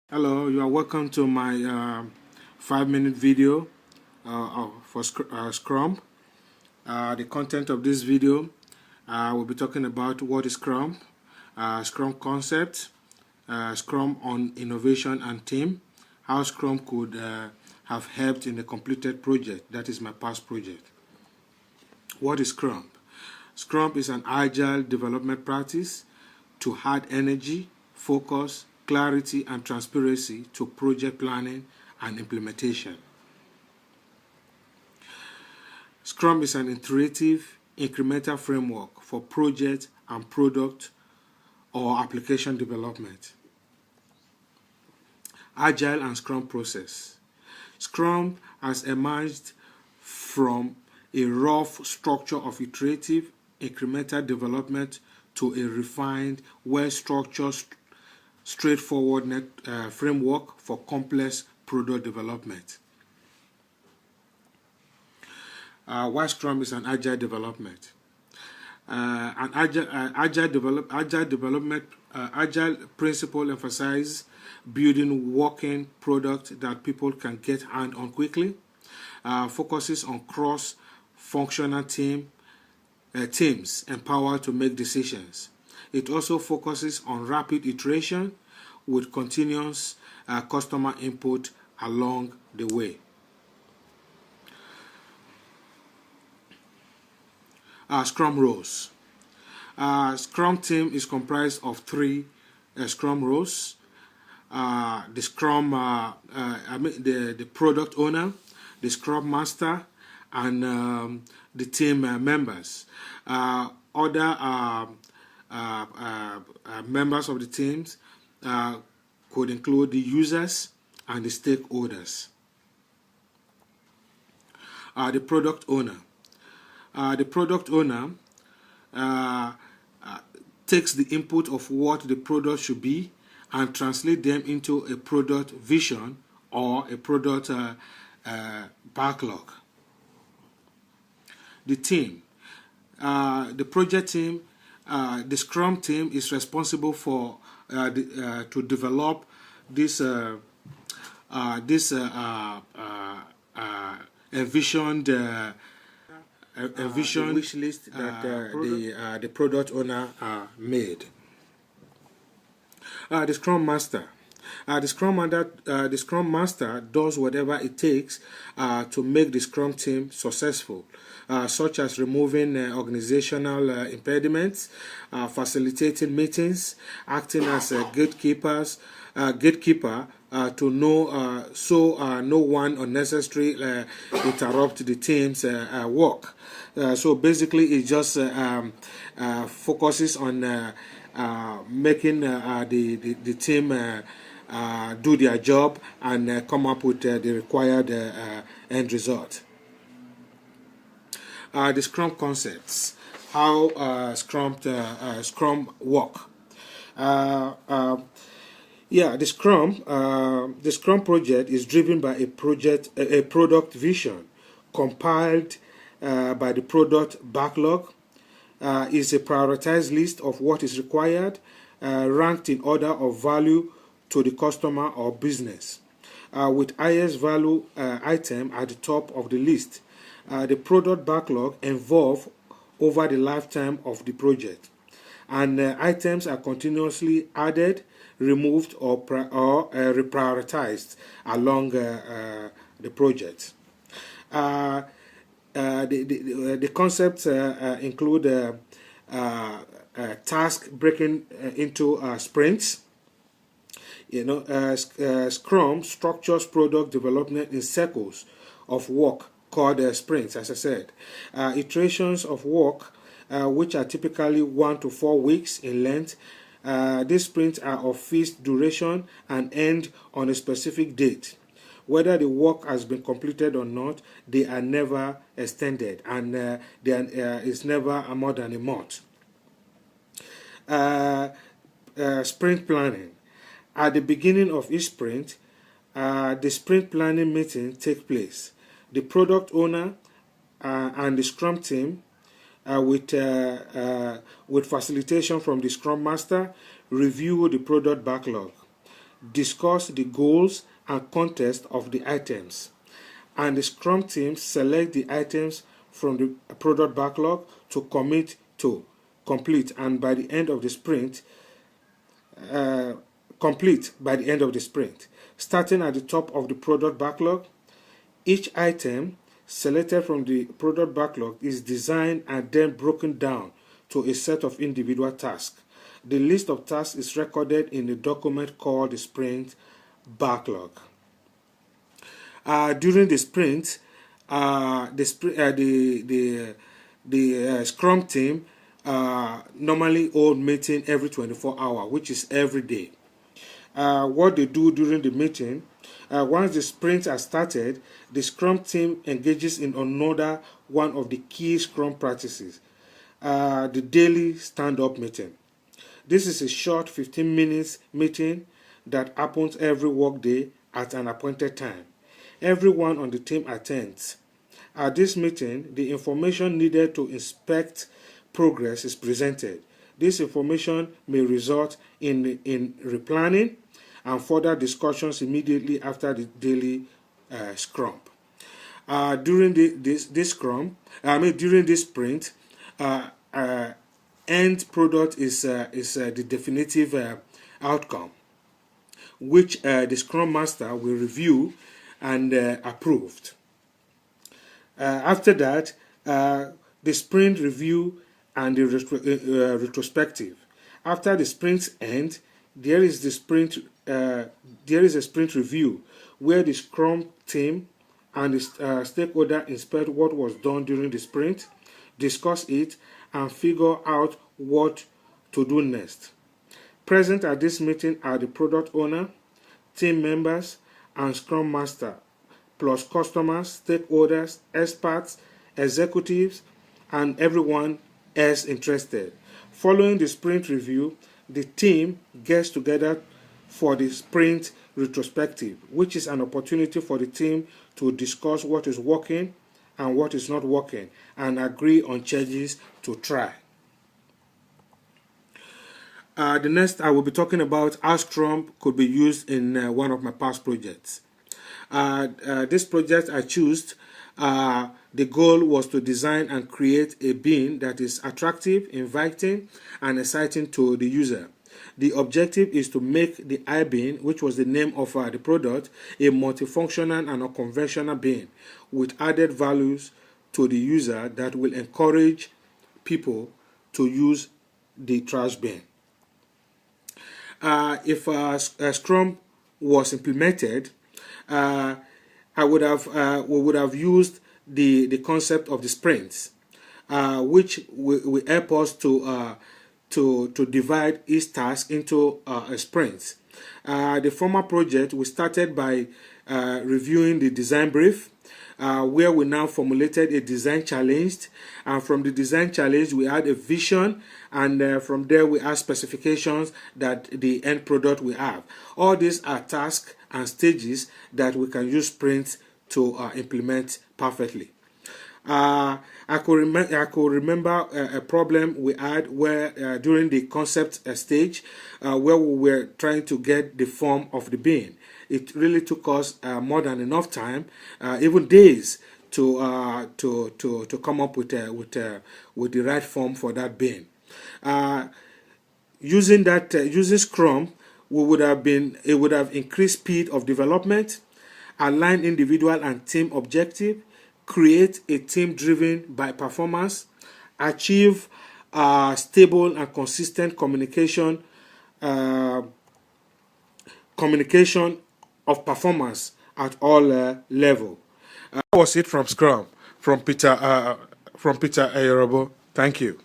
Hello, you are welcome to my 5-minute video for Scrum. The content of this video, we'll be talking about what is Scrum, Scrum concept, Scrum on innovation and team, how Scrum could have helped in the completed project, that is my past project. What is Scrum? Scrum is an agile development practice to add energy, focus, clarity, and transparency to project planning and implementation. Scrum is an iterative, incremental framework for project and product or application development. Agile and Scrum process. Scrum has emerged from a rough structure of iterative, incremental development to a refined, well-structured, straightforward framework for complex product development. Why Scrum is an agile development? Agile principle emphasize building working product that people can get hand on quickly. Focuses on cross-functional teams empowered to make decisions. It also focuses on rapid iteration with continuous customer input along the way. Scrum roles. Scrum team is comprised of 3 Scrum roles. The product owner, the Scrum master, and the team members. Other members of the teams could include the users and the stakeholders. The product owner. The product owner takes the input of what the product should be and translate them into a product vision or a product backlog. The team. The project team. The Scrum team is responsible for to develop this envisioned wish list that the product owner made. The Scrum Master. The Scrum Master does whatever it takes to make the Scrum team successful, such as removing organizational impediments, facilitating meetings, acting as a gatekeeper to no one unnecessarily interrupt the team's work. So basically, it just focuses on making the team do their job and come up with the required end result. The Scrum concepts, how Scrum work. The Scrum project is driven by a product vision compiled by the product backlog. Is a prioritized list of what is required, ranked in order of value to the customer or business, with highest value item at the top of the list. The product backlog evolves over the lifetime of the project, and items are continuously added, removed, or reprioritized along the project. The concepts include task breaking into sprints. Scrum structures product development in cycles of work called sprints, as I said. Iterations of work, which are typically 1 to 4 weeks in length. These sprints are of fixed duration and end on a specific date. Whether the work has been completed or not, they are never extended, and it's never more than a month. Sprint planning. At the beginning of each sprint, the sprint planning meeting takes place. The product owner and the Scrum team, with facilitation from the Scrum Master, review the product backlog. discuss the goals and context of the items, and the Scrum team select the items from the product backlog to commit to complete, and by the end of the sprint, starting at the top of the product backlog. Each item selected from the product backlog is designed and then broken down to a set of individual tasks. The list of tasks is recorded in a document called the sprint backlog. During the sprint, the Scrum team normally hold meeting every 24 hours, which is every day. What they do during the meeting, once the sprint has started, the Scrum team engages in another one of the key Scrum practices, the daily stand-up meeting. This is a short 15 minutes meeting that happens every workday at an appointed time. Everyone on the team attends. At this meeting, the information needed to inspect progress is presented. This information may result in replanning and further discussions immediately after the daily scrum. During this sprint, end product is the definitive outcome, which the Scrum Master will review and approved. After that, the sprint review and the retrospective. After the sprints end, there is a sprint review where the Scrum team and the stakeholder inspect what was done during the sprint, discuss it, and figure out what to do next. Present at this meeting are the product owner, team members, and Scrum Master, plus customers, stakeholders, experts, executives, and everyone else interested. Following the sprint review, the team gets together for the sprint retrospective, which is an opportunity for the team to discuss what is working and what is not working and agree on changes to try. The next, I will be talking about how Scrum could be used in one of my past projects. This project I chose, the goal was to design and create a bin that is attractive, inviting, and exciting to the user. The objective is to make the iBin, which was the name of the product, a multifunctional and unconventional bin with added values to the user that will encourage people to use the trash bin. If Scrum was implemented, we would have used the concept of the sprints, which will help us to divide each task into sprints. The former project, we started by reviewing the design brief, where we now formulated a design challenge, and from the design challenge we had a vision, and from there we had specifications that the end product will have. All these are tasks and stages that we can use sprints to implement perfectly. I could remember a problem we had where during the concept stage, where we were trying to get the form of the bin. It really took us more than enough time, even days, to come up with the right form for that bin. Using Scrum, it would have increased speed of development, align individual and team objective, create a team driven by performance, achieve stable and consistent communication of performance at all levels. That was it from Scrum, from Peter Ayorobo. Thank you.